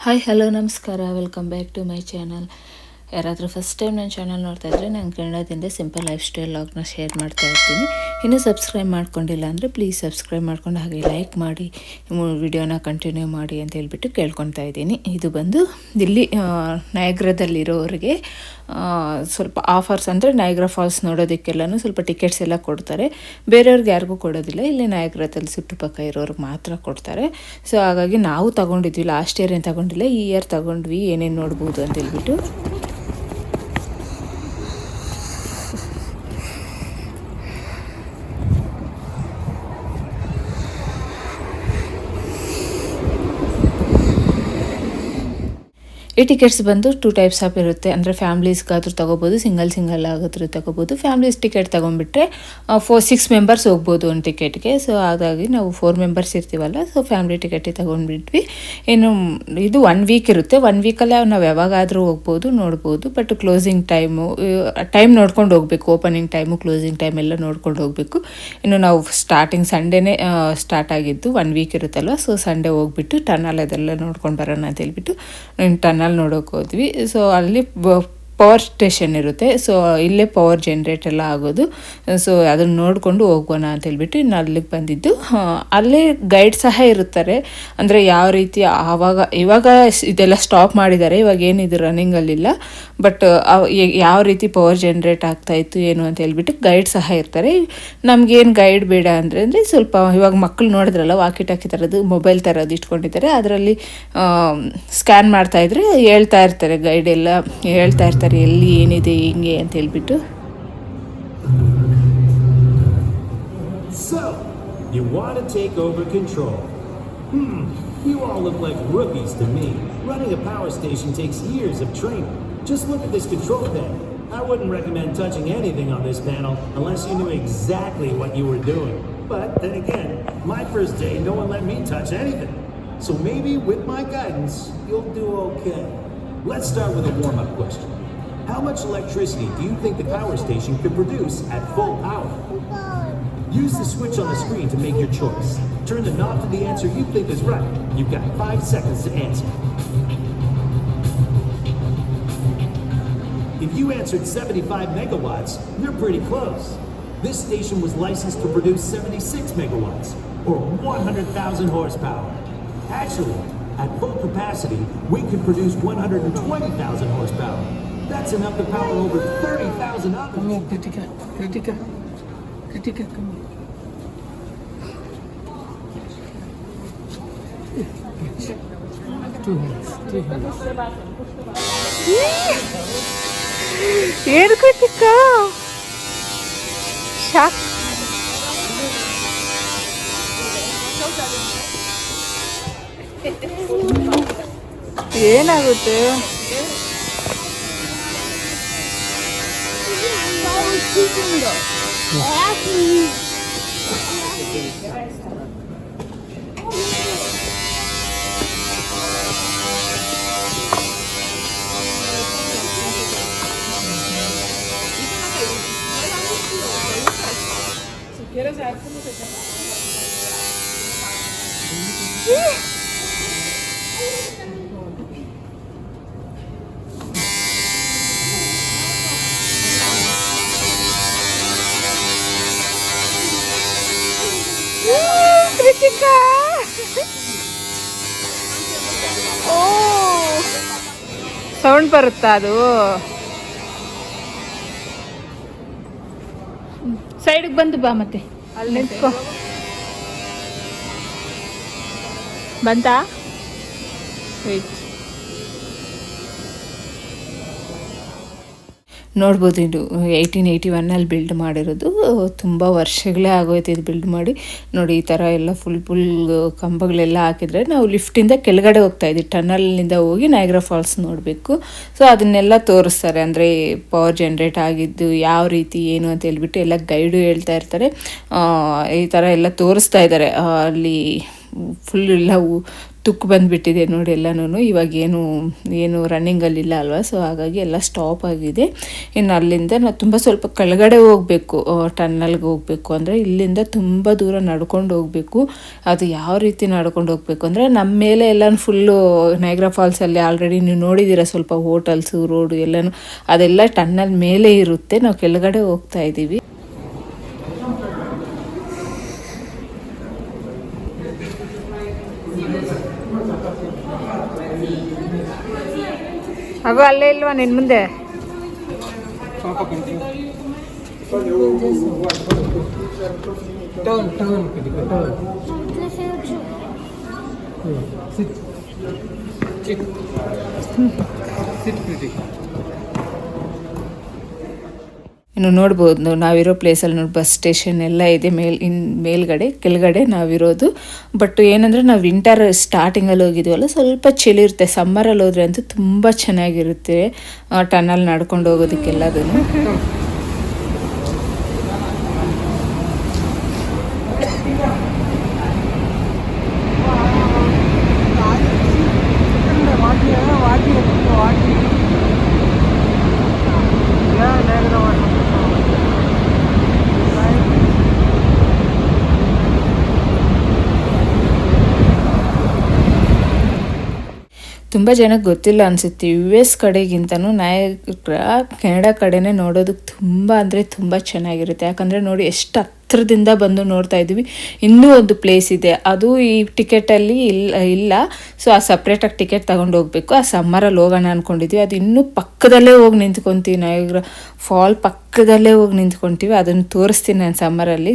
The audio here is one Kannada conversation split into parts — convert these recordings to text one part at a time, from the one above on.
ಹಾಯ್ ಹಲೋ ನಮಸ್ಕಾರ, welcome back to my channel. ಯಾರಾದರೂ ಫಸ್ಟ್ ಟೈಮ್ ನನ್ನ ಚಾನಲ್ ನೋಡ್ತಾ ಇದ್ದರೆ ನಾನು ಕನ್ನಡದಿಂದ ಸಿಂಪಲ್ ಲೈಫ್ ಸ್ಟೈಲ್ ಲಾಗ್ನ ಶೇರ್ ಮಾಡ್ತಾ ಇರ್ತೀನಿ. ಇನ್ನೂ ಸಬ್ಸ್ಕ್ರೈಬ್ ಮಾಡ್ಕೊಂಡಿಲ್ಲ ಅಂದರೆ ಪ್ಲೀಸ್ ಸಬ್ಸ್ಕ್ರೈಬ್ ಮಾಡ್ಕೊಂಡು ಹಾಗೆ ಲೈಕ್ ಮಾಡಿ ವಿಡಿಯೋನ ಕಂಟಿನ್ಯೂ ಮಾಡಿ ಅಂತ ಹೇಳ್ಬಿಟ್ಟು ಕೇಳ್ಕೊತಾ ಇದ್ದೀನಿ. ಇದು ಬಂದು ಇಲ್ಲಿ ನಯಗ್ರದಲ್ಲಿರೋರಿಗೆ ಸ್ವಲ್ಪ ಆಫರ್ಸ್ ಅಂದರೆ ನಯಗ್ರಾ ಫಾಲ್ಸ್ ನೋಡೋದಕ್ಕೆಲ್ಲನೂ ಸ್ವಲ್ಪ ಟಿಕೆಟ್ಸ್ ಎಲ್ಲ ಕೊಡ್ತಾರೆ. ಬೇರೆಯವ್ರಿಗೆ ಯಾರಿಗೂ ಕೊಡೋದಿಲ್ಲ, ಇಲ್ಲಿ ನಯಗ್ರದಲ್ಲಿ ಸುಟ್ಟುಪಕ್ಕ ಇರೋರಿಗೆ ಮಾತ್ರ ಕೊಡ್ತಾರೆ. ಸೊ ಹಾಗಾಗಿ ನಾವು ತಗೊಂಡಿದ್ವಿ, ಲಾಸ್ಟ್ ಇಯರ್ ಏನು ತಗೊಂಡಿಲ್ಲ, ಈ ಇಯರ್ ತಗೊಂಡ್ವಿ ಏನೇನು ನೋಡ್ಬೋದು ಅಂತ ಹೇಳ್ಬಿಟ್ಟು. ಈ ಟಿಕೆಟ್ಸ್ ಬಂದು 2 ಟೈಪ್ಸ್ ಆಫ್ ಇರುತ್ತೆ. ಅಂದರೆ ಫ್ಯಾಮ್ಲೀಸ್ಗಾದ್ರೂ ತೊಗೋಬೋದು, ಸಿಂಗಲ್ ಆಗಾದ್ರೂ ತೊಗೋಬೋದು. ಫ್ಯಾಮ್ಲೀಸ್ ಟಿಕೆಟ್ ತೊಗೊಂಡ್ಬಿಟ್ರೆ 6 ಮೆಂಬರ್ಸ್ ಹೋಗ್ಬೋದು ಒಂದು ಟಿಕೆಟ್ಗೆ. ಸೊ ಹಾಗಾಗಿ ನಾವು 4 ಮೆಂಬರ್ಸ್ ಇರ್ತೀವಲ್ಲ, ಸೊ ಫ್ಯಾಮ್ಲಿ ಟಿಕೆಟಿಗೆ ತೊಗೊಂಡ್ಬಿಟ್ವಿ. ಇನ್ನು ಇದು 1 ವೀಕ್ ಇರುತ್ತೆ. 1 ವೀಕಲ್ಲೇ ನಾವು ಯಾವಾಗಾದರೂ ಹೋಗ್ಬೋದು, ನೋಡ್ಬೋದು. ಬಟ್ ಕ್ಲೋಸಿಂಗ್ ಟೈಮ್ ನೋಡ್ಕೊಂಡು ಹೋಗಬೇಕು. ಓಪನಿಂಗ್ ಟೈಮು, ಕ್ಲೋಸಿಂಗ್ ಟೈಮ್ ಎಲ್ಲ ನೋಡ್ಕೊಂಡು ಹೋಗಬೇಕು. ಇನ್ನು ನಾವು ಸ್ಟಾರ್ಟಿಂಗ್ ಸಂಡೇನೇ ಸ್ಟಾರ್ಟ್ ಆಗಿದ್ದು, 1 ವೀಕ್ ಇರುತ್ತಲ್ವ, ಸೊ ಸಂಡೇ ಹೋಗ್ಬಿಟ್ಟು ಟನಲ್ ಅದೆಲ್ಲ ನೋಡ್ಕೊಂಡು ಬರೋಣ ಅಂತ ಹೇಳ್ಬಿಟ್ಟು ಟನಲ್ ನೋಡೋಕೆ ಹೋದ್ವಿ. ಸೊ ಅಲ್ಲಿ ಪವರ್ ಸ್ಟೇಷನ್ ಇರುತ್ತೆ. ಸೊ ಇಲ್ಲೇ ಪವರ್ ಜನ್ರೇಟ್ ಎಲ್ಲ ಆಗೋದು. ಸೊ ಅದನ್ನು ನೋಡಿಕೊಂಡು ಹೋಗೋಣ ಅಂತ ಹೇಳ್ಬಿಟ್ಟು ಇನ್ನು ಅಲ್ಲಿಗೆ ಬಂದಿದ್ದು. ಅಲ್ಲೇ ಗೈಡ್ ಸಹ ಇರುತ್ತಾರೆ. ಅಂದರೆ ಯಾವ ರೀತಿ ಇವಾಗ ಇದೆಲ್ಲ ಸ್ಟಾಪ್ ಮಾಡಿದ್ದಾರೆ, ಇವಾಗ ಏನಿದು ರನ್ನಿಂಗಲ್ಲಿಲ್ಲ. ಬಟ್ ಯಾವ ರೀತಿ ಪವರ್ ಜನ್ರೇಟ್ ಆಗ್ತಾಯಿತ್ತು ಏನು ಅಂತ ಹೇಳ್ಬಿಟ್ಟು ಗೈಡ್ ಸಹ ಇರ್ತಾರೆ. ನಮಗೇನು ಗೈಡ್ ಬೇಡ ಅಂದರೆ ಸ್ವಲ್ಪ ಇವಾಗ ಮಕ್ಕಳು ನೋಡಿದ್ರಲ್ಲ, ವಾಕಿ ಟಾಕಿ ಥರದ್ದು ಮೊಬೈಲ್ ಥರದ್ದು ಇಟ್ಕೊಂಡಿದ್ದಾರೆ. ಅದರಲ್ಲಿ ಸ್ಕ್ಯಾನ್ ಮಾಡ್ತಾಯಿದ್ರೆ ಹೇಳ್ತಾ ಇರ್ತಾರೆ, ಗೈಡ್ ಎಲ್ಲ ಹೇಳ್ತಾ ಇರ್ತಾರೆ ಎಲ್ಲಿ ಏನಿದೆ ಹಿಂಗೆ ಅಂತ ಹೇಳ್ಬಿಟ್ಟು. So, you want to take over control. You all look like rookies to me. Running a power station takes years of training. Just look at this control panel. I wouldn't recommend touching anything on this panel unless you knew exactly what you were doing. But then again, my first day, no one let me touch anything. So maybe with my guidance, you'll do okay. Let's start with a warm-up question. How much electricity do you think the power station could produce at full power? Use the switch on the screen to make your choice. Turn the knob to the answer you think is right. You've got 5 seconds to answer. If you answered 75 megawatts, you're pretty close. This station was licensed to produce 76 megawatts, or 100,000 horsepower. Actually, at full capacity, we could produce 120,000 horsepower. That's enough to power over 30,000 ovens. Come here, Kritika, come here. Two hands. ಏನು ಕೃತಿಕಾ ಶಾಕ್. ಏನಾಗುತ್ತೆ? ಕೃತಿಕಾ, ಓ ಸೌಂಡ್ ಬರುತ್ತಾ? ಅದು ಸೈಡ್ಗೆ ಬಂದು ಬಾ, ಮತ್ತೆ ಅಲ್ಲಿ ನಿಂತ್ಕೋ. ಬಂತಾ? ವೆಯ್ಟ್. ನೋಡ್ಬೋದು, ಇದು 1881 ಬಿಲ್ಡ್ ಮಾಡಿರೋದು. ತುಂಬ ವರ್ಷಗಳೇ ಆಗೋಯ್ತು ಇದು ಬಿಲ್ಡ್ ಮಾಡಿ. ನೋಡಿ, ಈ ಥರ ಎಲ್ಲ ಫುಲ್ ಕಂಬಗಳೆಲ್ಲ ಹಾಕಿದರೆ ನಾವು ಲಿಫ್ಟಿಂದ ಕೆಳಗಡೆ ಹೋಗ್ತಾಯಿದ್ವಿ. ಟನಲ್ನಿಂದ ಹೋಗಿ ನಯಗ್ರಾ ಫಾಲ್ಸ್ ನೋಡಬೇಕು. ಸೊ ಅದನ್ನೆಲ್ಲ ತೋರಿಸ್ತಾರೆ, ಅಂದರೆ ಪವರ್ ಜನ್ರೇಟ್ ಆಗಿದ್ದು ಯಾವ ರೀತಿ ಏನು ಅಂತ ಹೇಳ್ಬಿಟ್ಟು ಎಲ್ಲ ಗೈಡು ಹೇಳ್ತಾ ಇರ್ತಾರೆ. ಈ ಥರ ಎಲ್ಲ ತೋರಿಸ್ತಾ ಇದ್ದಾರೆ. ಅಲ್ಲಿ ಫುಲ್ ಎಲ್ಲ ತುಕ್ಕು ಬಂದುಬಿಟ್ಟಿದೆ ನೋಡಿ ಎಲ್ಲನೂ. ಇವಾಗ ಏನು ರನ್ನಿಂಗಲ್ಲಿಲ್ಲ ಅಲ್ವಾ, ಸೊ ಹಾಗಾಗಿ ಎಲ್ಲ ಸ್ಟಾಪ್ ಆಗಿದೆ. ಇನ್ನು ಅಲ್ಲಿಂದ ನಾವು ತುಂಬ ಸ್ವಲ್ಪ ಕೆಳಗಡೆ ಹೋಗಬೇಕು, ಟನ್ನಲ್ಗೆ ಹೋಗಬೇಕು. ಅಂದರೆ ಇಲ್ಲಿಂದ ತುಂಬ ದೂರ ನಡ್ಕೊಂಡು ಹೋಗಬೇಕು. ಅದು ಯಾವ ರೀತಿ ನಡ್ಕೊಂಡು ಹೋಗಬೇಕು ಅಂದರೆ ನಮ್ಮ ಮೇಲೆ ಎಲ್ಲ ಫುಲ್ಲು ನೈಗ್ರಾ ಫಾಲ್ಸಲ್ಲಿ ಆಲ್ರೆಡಿ ನೀವು ನೋಡಿದ್ದೀರ, ಸ್ವಲ್ಪ ಹೋಟೆಲ್ಸು ರೋಡು ಎಲ್ಲನೂ ಅದೆಲ್ಲ ಟನ್ನಲ್ ಮೇಲೆ ಇರುತ್ತೆ. ನಾವು ಕೆಳಗಡೆ ಹೋಗ್ತಾ ಇದ್ದೀವಿ. ಅವು ಅಲ್ಲೇ ಇಲ್ವಾ ನಿನ್ನ ಮುಂದೆ? ಇನ್ನು ನೋಡ್ಬೋದು ನಾವಿರೋ ಪ್ಲೇಸಲ್ಲಿ ನೋಡಿ ಬಸ್ ಸ್ಟೇಷನ್ ಎಲ್ಲ ಇದೆ ಮೇಲ್ಗಡೆ. ಕೆಳಗಡೆ ನಾವಿರೋದು. ಬಟ್ ಏನಂದರೆ ನಾವು ವಿಂಟರ್ ಸ್ಟಾರ್ಟಿಂಗಲ್ಲಿ ಹೋಗಿದ್ದೀವಲ್ಲ, ಸ್ವಲ್ಪ ಚಳಿ ಇರುತ್ತೆ. ಸಮ್ಮರಲ್ಲಿ ಹೋದ್ರೆ ಅಂತೂ ತುಂಬ ಚೆನ್ನಾಗಿರುತ್ತೆ ಟನಲ್ ನಡ್ಕೊಂಡು ಹೋಗೋದಕ್ಕೆಲ್ಲದನ್ನು. ತುಂಬ ಜನಕ್ಕೆ ಗೊತ್ತಿಲ್ಲ ಅನಿಸುತ್ತೆ, US ಕಡೆಗಿಂತನೂ ನಯಾಗ್ರಾ ಕೆನಡಾ ಕಡೆನೇ ನೋಡೋದಕ್ಕೆ ತುಂಬ ಅಂದರೆ ತುಂಬ ಚೆನ್ನಾಗಿರುತ್ತೆ. ಯಾಕಂದರೆ ನೋಡಿ ಎಷ್ಟು ಹತ್ರದಿಂದ ಬಂದು ನೋಡ್ತಾ ಇದ್ದೀವಿ. ಇನ್ನೂ ಒಂದು ಪ್ಲೇಸ್ ಇದೆ, ಅದು ಈ ಟಿಕೆಟಲ್ಲಿ ಇಲ್ಲ. ಸೊ ಆ ಸಪ್ರೇಟಾಗಿ ಟಿಕೆಟ್ ತಗೊಂಡು ಹೋಗಬೇಕು. ಆ ಸಮ್ಮರಲ್ಲಿ ಹೋಗೋಣ ಅಂದ್ಕೊಂಡಿದ್ವಿ. ಅದು ಇನ್ನೂ ಪಕ್ಕದಲ್ಲೇ ಹೋಗಿ ನಿಂತ್ಕೊತೀವಿ, ನಯಾಗ್ರಾ ಫಾಲ್ ಪಕ್ಕದಲ್ಲೇ ಹೋಗಿ ನಿಂತ್ಕೊತೀವಿ. ಅದನ್ನು ತೋರಿಸ್ತೀನಿ ನಾನು ಸಮ್ಮರಲ್ಲಿ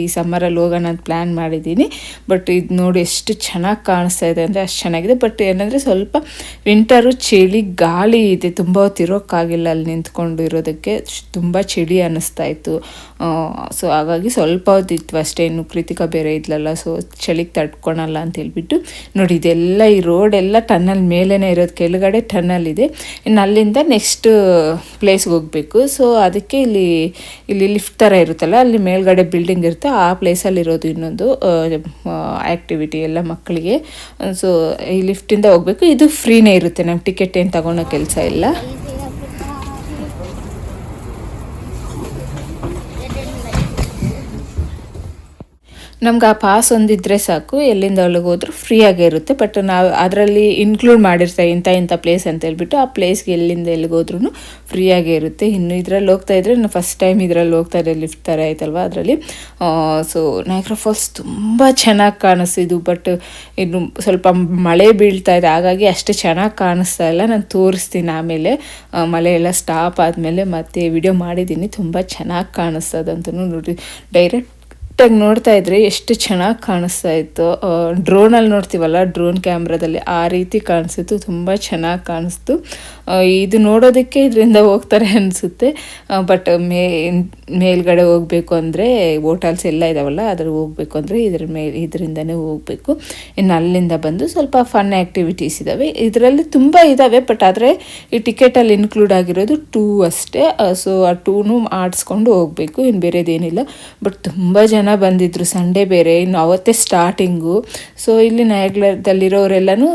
ಈ ಸಮ್ಮರಲ್ಲಿ ಹೋಗೋಣ ಅಂತ ಪ್ಲ್ಯಾನ್ ಮಾಡಿದ್ದೀನಿ. ಬಟ್ ಇದು ನೋಡಿ ಎಷ್ಟು ಚೆನ್ನಾಗಿ ಕಾಣಿಸ್ತಾ ಇದೆ ಅಂದರೆ ಅಷ್ಟು ಚೆನ್ನಾಗಿದೆ. ಬಟ್ ಏನಂದರೆ ಸ್ವಲ್ಪ ವಿಂಟರು ಚಳಿ ಗಾಳಿ ಇದೆ, ತುಂಬ ಹೊತ್ತು ಇರೋಕ್ಕಾಗಿಲ್ಲ ಅಲ್ಲಿ ನಿಂತ್ಕೊಂಡು ಇರೋದಕ್ಕೆ, ತುಂಬ ಚಳಿ ಅನ್ನಿಸ್ತಾ ಇತ್ತು. ಸೊ ಹಾಗಾಗಿ ಸ್ವಲ್ಪ ಹೊತ್ತಿತ್ತು ಅಷ್ಟೇ. ಇನ್ನು ಕೃತಿಕಾ ಬೇರೆ ಇದ್ಲಲ್ಲ, ಸೊ ಚಳಿಗೆ ತಡ್ಕೊಳಲ್ಲ ಅಂತ ಹೇಳ್ಬಿಟ್ಟು ನೋಡಿ ಇದೆಲ್ಲ ಈ ರೋಡ್ ಎಲ್ಲ ಟನ್ನಲ್ ಮೇಲೇ ಇರೋದು, ಕೆಳಗಡೆ ಟನ್ನಲ್ ಇದೆ. ಇನ್ನು ಅಲ್ಲಿಂದ ನೆಕ್ಸ್ಟ್ ಪ್ಲೇಸ್ಗೆ ಹೋಗಬೇಕು. ಸೊ ಅದಕ್ಕೆ ಇಲ್ಲಿ ಲಿಫ್ಟ್ ಥರ ಇರುತ್ತಲ್ಲ, ಅಲ್ಲಿ ಮೇಲ್ಗಡೆ ಬಿಲ್ಡಿಂಗ್ ಇರುತ್ತೆ, ಆ ಪ್ಲೇಸಲ್ಲಿ ಇರೋದು ಇನ್ನೊಂದು ಆ್ಯಕ್ಟಿವಿಟಿ ಎಲ್ಲ ಮಕ್ಕಳಿಗೆ. ಸೊ ಈ ಲಿಫ್ಟಿಂದ ಹೋಗಬೇಕು. ಇದು ಫ್ರೀನೇ ಇರುತ್ತೆ, ನಮ್ಗೆ ಟಿಕೆಟ್ ಏನು ತಗೊಳ್ಳೋ ಕೆಲಸ ಇಲ್ಲ. ನಮ್ಗೆ ಆ ಪಾಸ್ ಒಂದಿದ್ರೆ ಸಾಕು, ಎಲ್ಲಿಂದ ಒಳಗೆ ಹೋದ್ರೂ ಫ್ರೀಯಾಗೇ ಇರುತ್ತೆ. ಬಟ್ ನಾವು ಅದರಲ್ಲಿ ಇನ್ಕ್ಲೂಡ್ ಮಾಡಿರ್ತೀವಿ ಇಂಥ ಪ್ಲೇಸ್ ಅಂತ ಹೇಳ್ಬಿಟ್ಟು, ಆ ಪ್ಲೇಸ್ಗೆ ಎಲ್ಲಿಂದ ಎಲ್ಲಿಗೆ ಹೋದ್ರೂ ಫ್ರೀಯಾಗೇ ಇರುತ್ತೆ. ಇನ್ನು ಇದರಲ್ಲಿ ಹೋಗ್ತಾ ಇದ್ರೆ ನಾನು ಫಸ್ಟ್ ಟೈಮ್ ಇದರಲ್ಲಿ ಹೋಗ್ತಾ ಇದ್ದೆ, ಲಿಫ್ಟ್ ಥರ ಆಯ್ತಲ್ವ ಅದರಲ್ಲಿ. ಸೊ ನಯಾಗ್ರಾ ಫಾಲ್ಸ್ ತುಂಬ ಚೆನ್ನಾಗಿ ಕಾಣಿಸ್ತಿದ್ದು. ಬಟ್ ಇನ್ನು ಸ್ವಲ್ಪ ಮಳೆ ಬೀಳ್ತಾ ಇದೆ, ಹಾಗಾಗಿ ಅಷ್ಟು ಚೆನ್ನಾಗಿ ಕಾಣಿಸ್ತಾ ಇಲ್ಲ. ನಾನು ತೋರಿಸ್ತೀನಿ ಆಮೇಲೆ, ಮಳೆ ಎಲ್ಲ ಸ್ಟಾಪ್ ಆದಮೇಲೆ ಮತ್ತೆ ವಿಡಿಯೋ ಮಾಡಿದ್ದೀನಿ. ತುಂಬ ಚೆನ್ನಾಗಿ ಕಾಣಿಸ್ತದಂತೂ ನೋಡಿ. ಡೈರೆಕ್ಟಾಗಿ ನೋಡ್ತಾ ಇದ್ರೆ ಎಷ್ಟು ಚೆನ್ನಾಗಿ ಕಾಣಿಸ್ತಾ ಇತ್ತು. ಡ್ರೋನಲ್ಲಿ ನೋಡ್ತೀವಲ್ಲ, ಡ್ರೋನ್ ಕ್ಯಾಮ್ರಾದಲ್ಲಿ ಆ ರೀತಿ ಕಾಣಿಸ್ತು, ತುಂಬ ಚೆನ್ನಾಗಿ ಕಾಣಿಸ್ತು. ಇದು ನೋಡೋದಕ್ಕೆ ಇದರಿಂದ ಹೋಗ್ತಾರೆ ಅನಿಸುತ್ತೆ. ಬಟ್ ಮೇಲ್ಗಡೆ ಹೋಗಬೇಕು ಅಂದರೆ ಹೋಟೆಲ್ಸ್ ಎಲ್ಲ ಇದಾವಲ್ಲ, ಅದ್ರ ಹೋಗಬೇಕು ಅಂದರೆ ಇದರಿಂದನೇ ಹೋಗಬೇಕು. ಇನ್ನು ಅಲ್ಲಿಂದ ಬಂದು ಸ್ವಲ್ಪ ಫನ್ ಆ್ಯಕ್ಟಿವಿಟೀಸ್ ಇದ್ದಾವೆ. ಇದರಲ್ಲಿ ತುಂಬ ಇದ್ದಾವೆ, ಬಟ್ ಆದರೆ ಈ ಟಿಕೆಟಲ್ಲಿ ಇನ್ಕ್ಲೂಡ್ ಆಗಿರೋದು 2 ಅಷ್ಟೇ. ಸೊ ಆ 2 ಆಡಿಸ್ಕೊಂಡು ಹೋಗಬೇಕು, ಇನ್ನು ಬೇರೆದೇನಿಲ್ಲ. ಬಟ್ ತುಂಬ ಜನ ಬಂದಿದ್ರು, ಸಂಡೇ ಬೇರೆ, ಇನ್ನು ಅವತ್ತೇ ಸ್ಟಾರ್ಟಿಂಗು. ಸೊ ಇಲ್ಲಿ ನಯಾಗ್ರಾದಲ್ಲಿರೋರೆಲ್ಲನೂ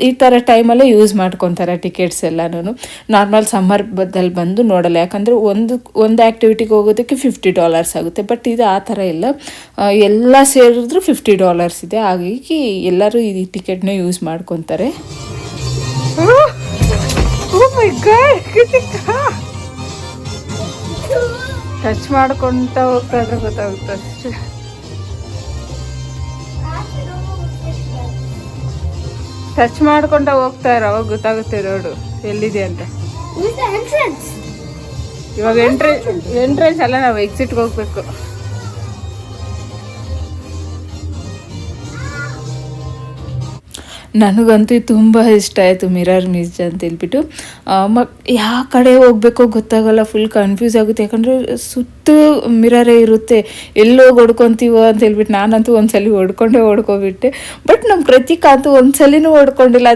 ಈ ಥರ ಟೈಮಲ್ಲೇ ಯೂಸ್ ಮಾಡ್ಕೊತಾರೆ ಟಿಕೆಟ್ಸ್ ಎಲ್ಲನೂ. ನಾರ್ಮಲ್ ಸಮ್ಮರ್ದಲ್ಲಿ ಬಂದು ನೋಡಲ್ಲ, ಯಾಕಂದರೆ ಒಂದು ಆ್ಯಕ್ಟಿವಿಟಿಗೆ ಹೋಗೋದಕ್ಕೆ $50 ಆಗುತ್ತೆ. ಬಟ್ ಇದು ಆ ಥರ ಇಲ್ಲ, ಎಲ್ಲ ಸೇರಿದ್ರು $50 ಇದೆ. ಹಾಗಾಗಿ ಎಲ್ಲರೂ ಈ ಟಿಕೆಟ್ನ ಯೂಸ್ ಮಾಡ್ಕೊತಾರೆ. ಟಚ್ ಮಾಡ್ಕೊತ ಹೋಗ್ತಾ ಇದ್ರೆ ಗೊತ್ತಾಗುತ್ತೆ ಅಷ್ಟೇ. ಟಚ್ ಮಾಡ್ಕೊಂಡ ಹೋಗ್ತಾ ಇರೋ, ಅವಾಗ ಗೊತ್ತಾಗುತ್ತೆ ರೋಡು ಎಲ್ಲಿದೆ ಅಂತ. ಇವಾಗ ಎಂಟ್ರೆನ್ಸ್ ಅಲ್ಲ, ನಾವು ಎಕ್ಸಿಟ್ಗೆ ಹೋಗ್ಬೇಕು. ನನಗಂತೂ ತುಂಬ ಇಷ್ಟ ಆಯಿತು ಮಿರರ್ ಮಿಸ್ ಅಂತ ಹೇಳ್ಬಿಟ್ಟು. ಯಾವ ಕಡೆ ಹೋಗ್ಬೇಕೋ ಗೊತ್ತಾಗಲ್ಲ, ಫುಲ್ ಕನ್ಫ್ಯೂಸ್ ಆಗುತ್ತೆ. ಯಾಕಂದರೆ ಸುತ್ತು ಮಿರರೇ ಇರುತ್ತೆ, ಎಲ್ಲೋಗಿ ಹೊಡ್ಕೊತೀವೋ ಅಂತ ಹೇಳ್ಬಿಟ್ಟು ನಾನಂತೂ ಒಂದ್ಸಲ ಹೊಡ್ಕೊಂಡೇ ಹೊಡ್ಕೊಬಿಟ್ಟೆ. ಬಟ್ ನಮ್ಮ ಕೃತಿಕಾ ಅಂತೂ ಒಂದ್ಸಲಿನೂ ಹೊಡ್ಕೊಂಡಿಲ್ಲ.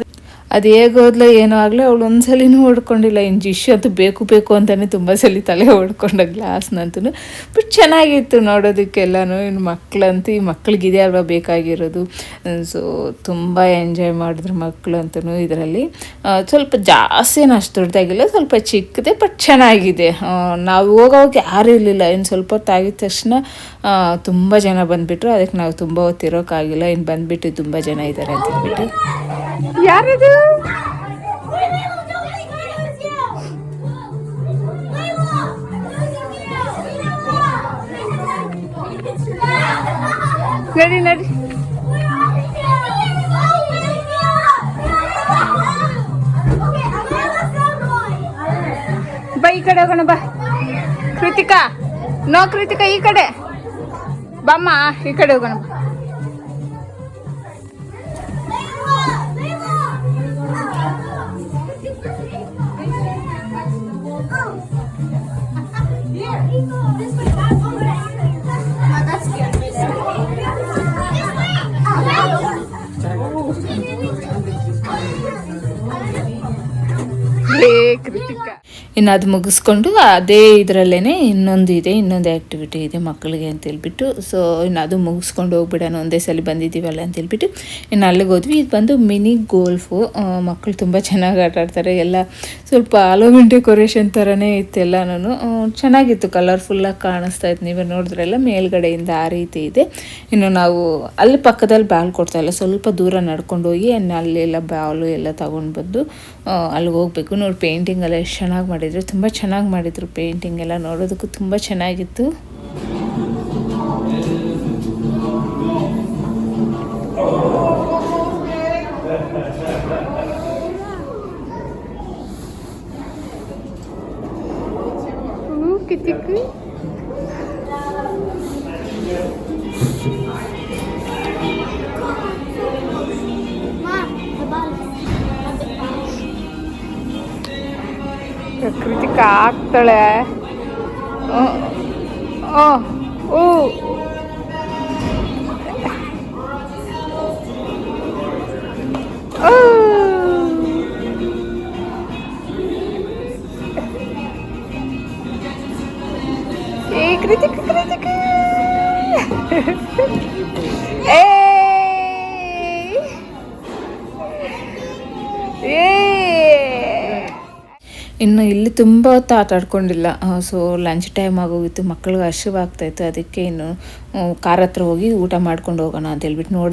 ಅದು ಹೇಗೆ ಹೋದ್ಲು ಏನೋ ಆಗಲಿ ಅವಳು ಒಂದ್ಸಲಿನೂ ಹೊಡ್ಕೊಂಡಿಲ್ಲ. ಇನ್ನು ಜಿಶ್ ಅಂತೂ ಬೇಕು ಬೇಕು ಅಂತಲೇ ತುಂಬ ಸಲ ತಲೆ ಹೊಡ್ಕೊಂಡ ಗ್ಲಾಸ್ನಂತೂ. ಬಟ್ ಚೆನ್ನಾಗಿತ್ತು ನೋಡೋದಕ್ಕೆಲ್ಲನೂ. ಇನ್ನು ಮಕ್ಕಳಂತೂ ಈ ಮಕ್ಳಿಗಿದೆ ಅಲ್ವಾ ಬೇಕಾಗಿರೋದು. ಸೊ ತುಂಬ ಎಂಜಾಯ್ ಮಾಡಿದ್ರು ಮಕ್ಕಳಂತೂ ಇದರಲ್ಲಿ. ಸ್ವಲ್ಪ ಜಾಸ್ತಿ ಏನು ಅಷ್ಟು ದೊಡ್ಡದಾಗಿಲ್ಲ, ಸ್ವಲ್ಪ ಚಿಕ್ಕದೆ ಬಟ್ ಚೆನ್ನಾಗಿದೆ. ನಾವು ಹೋಗೋವಾಗ ಯಾರೂ ಇರಲಿಲ್ಲ. ಇನ್ನು ಸ್ವಲ್ಪ ಹೊತ್ತಾಗಿದ ತಕ್ಷಣ ತುಂಬ ಜನ ಬಂದುಬಿಟ್ರು. ಅದಕ್ಕೆ ನಾವು ತುಂಬ ಹೊತ್ತಿರೋಕ್ಕಾಗಿಲ್ಲ. ಇನ್ನು ಬಂದುಬಿಟ್ಟು ತುಂಬ ಜನ ಇದ್ದಾರೆ ಅಂತ ಹೇಳ್ಬಿಟ್ಟು. ಯಾರದು? ನಡಿ ನಡಿ ಬಾ, ಈ ಕಡೆ ಹೋಗೋಣ ಬಾ. ಕೃತಿಕಾ, ನೋ ಕೃತಿಕಾ, ಈ ಕಡೆ ಬಾಮ್ಮ, ಈ ಕಡೆ ಹೋಗೋಣ ಬಾ. ಕೃತಿಕಾ ಇನ್ನು ಅದು ಮುಗಿಸ್ಕೊಂಡು ಅದೇ ಇದರಲ್ಲೇ ಇನ್ನೊಂದು ಆ್ಯಕ್ಟಿವಿಟಿ ಇದೆ ಮಕ್ಕಳಿಗೆ ಅಂತ ಹೇಳ್ಬಿಟ್ಟು. ಸೊ ಇನ್ನು ಅದು ಮುಗಿಸ್ಕೊಂಡು ಹೋಗ್ಬಿಡೋಣ, ಒಂದೇ ಸಲ ಬಂದಿದ್ದೀವಲ್ಲ ಅಂತ ಹೇಳ್ಬಿಟ್ಟು ಇನ್ನು ಅಲ್ಲಿಗೆ ಹೋದ್ವಿ. ಇದು ಬಂದು ಮಿನಿ ಗೋಲ್ಫು. ಮಕ್ಕಳು ತುಂಬ ಚೆನ್ನಾಗಿ ಆಟ ಆಡ್ತಾರೆ. ಎಲ್ಲ ಸ್ವಲ್ಪ ಹಾಲೋವಿನ್ ಡೆಕೋರೇಷನ್ ಥರನೇ ಇತ್ತು ಎಲ್ಲನೂ. ಚೆನ್ನಾಗಿತ್ತು, ಕಲರ್ಫುಲ್ಲಾಗಿ ಕಾಣಿಸ್ತಾ ಇತ್ತು. ನೀವೇ ನೋಡಿದ್ರೆಲ್ಲ ಮೇಲ್ಗಡೆಯಿಂದ ಆ ರೀತಿ ಇದೆ. ಇನ್ನು ನಾವು ಅಲ್ಲಿ ಪಕ್ಕದಲ್ಲಿ ಬಾಲ್ ಕೊಡ್ತಾಯಿಲ್ಲ, ಸ್ವಲ್ಪ ದೂರ ನಡ್ಕೊಂಡು ಹೋಗಿ ಅಲ್ಲೆಲ್ಲ ಬಾಲು ಎಲ್ಲ ತಗೊಂಡು ಬಂದು ಅಲ್ಲಿಗೆ ಹೋಗ್ಬೇಕು. ನೋಡಿ ಪೇಂಟಿಂಗ್ ಎಲ್ಲ ಎಷ್ಟು ಚೆನ್ನಾಗಿ ಮಾಡಿದ್ರು, ತುಂಬ ಚೆನ್ನಾಗಿ ಮಾಡಿದರು. ಪೇಂಟಿಂಗ್ ಎಲ್ಲ ನೋಡೋದಕ್ಕೂ ತುಂಬ ಚೆನ್ನಾಗಿತ್ತು. ಕಿತಿಕು ಕೃತಿಕಾ ಆಗ್ತಾಳೆ. ಓ ಏ ಕೃತಿಕಾ ಕೃತಿಕಾ ಇನ್ನು ಇಲ್ಲಿ ತುಂಬ ಹೊತ್ತು ಆಟ ಆಡ್ಕೊಂಡಿಲ್ಲ. ಸೊ ಲಂಚ್ ಟೈಮ್ ಆಗೋಗಿತ್ತು, ಮಕ್ಕಳಿಗೆ ಹಸಿವಾಗ್ತಾಯಿತ್ತು. ಅದಕ್ಕೆ ಇನ್ನು ಕಾರ್ ಹತ್ರ ಹೋಗಿ ಊಟ ಮಾಡ್ಕೊಂಡು ಹೋಗೋಣ ಅಂತ ಹೇಳ್ಬಿಟ್ಟು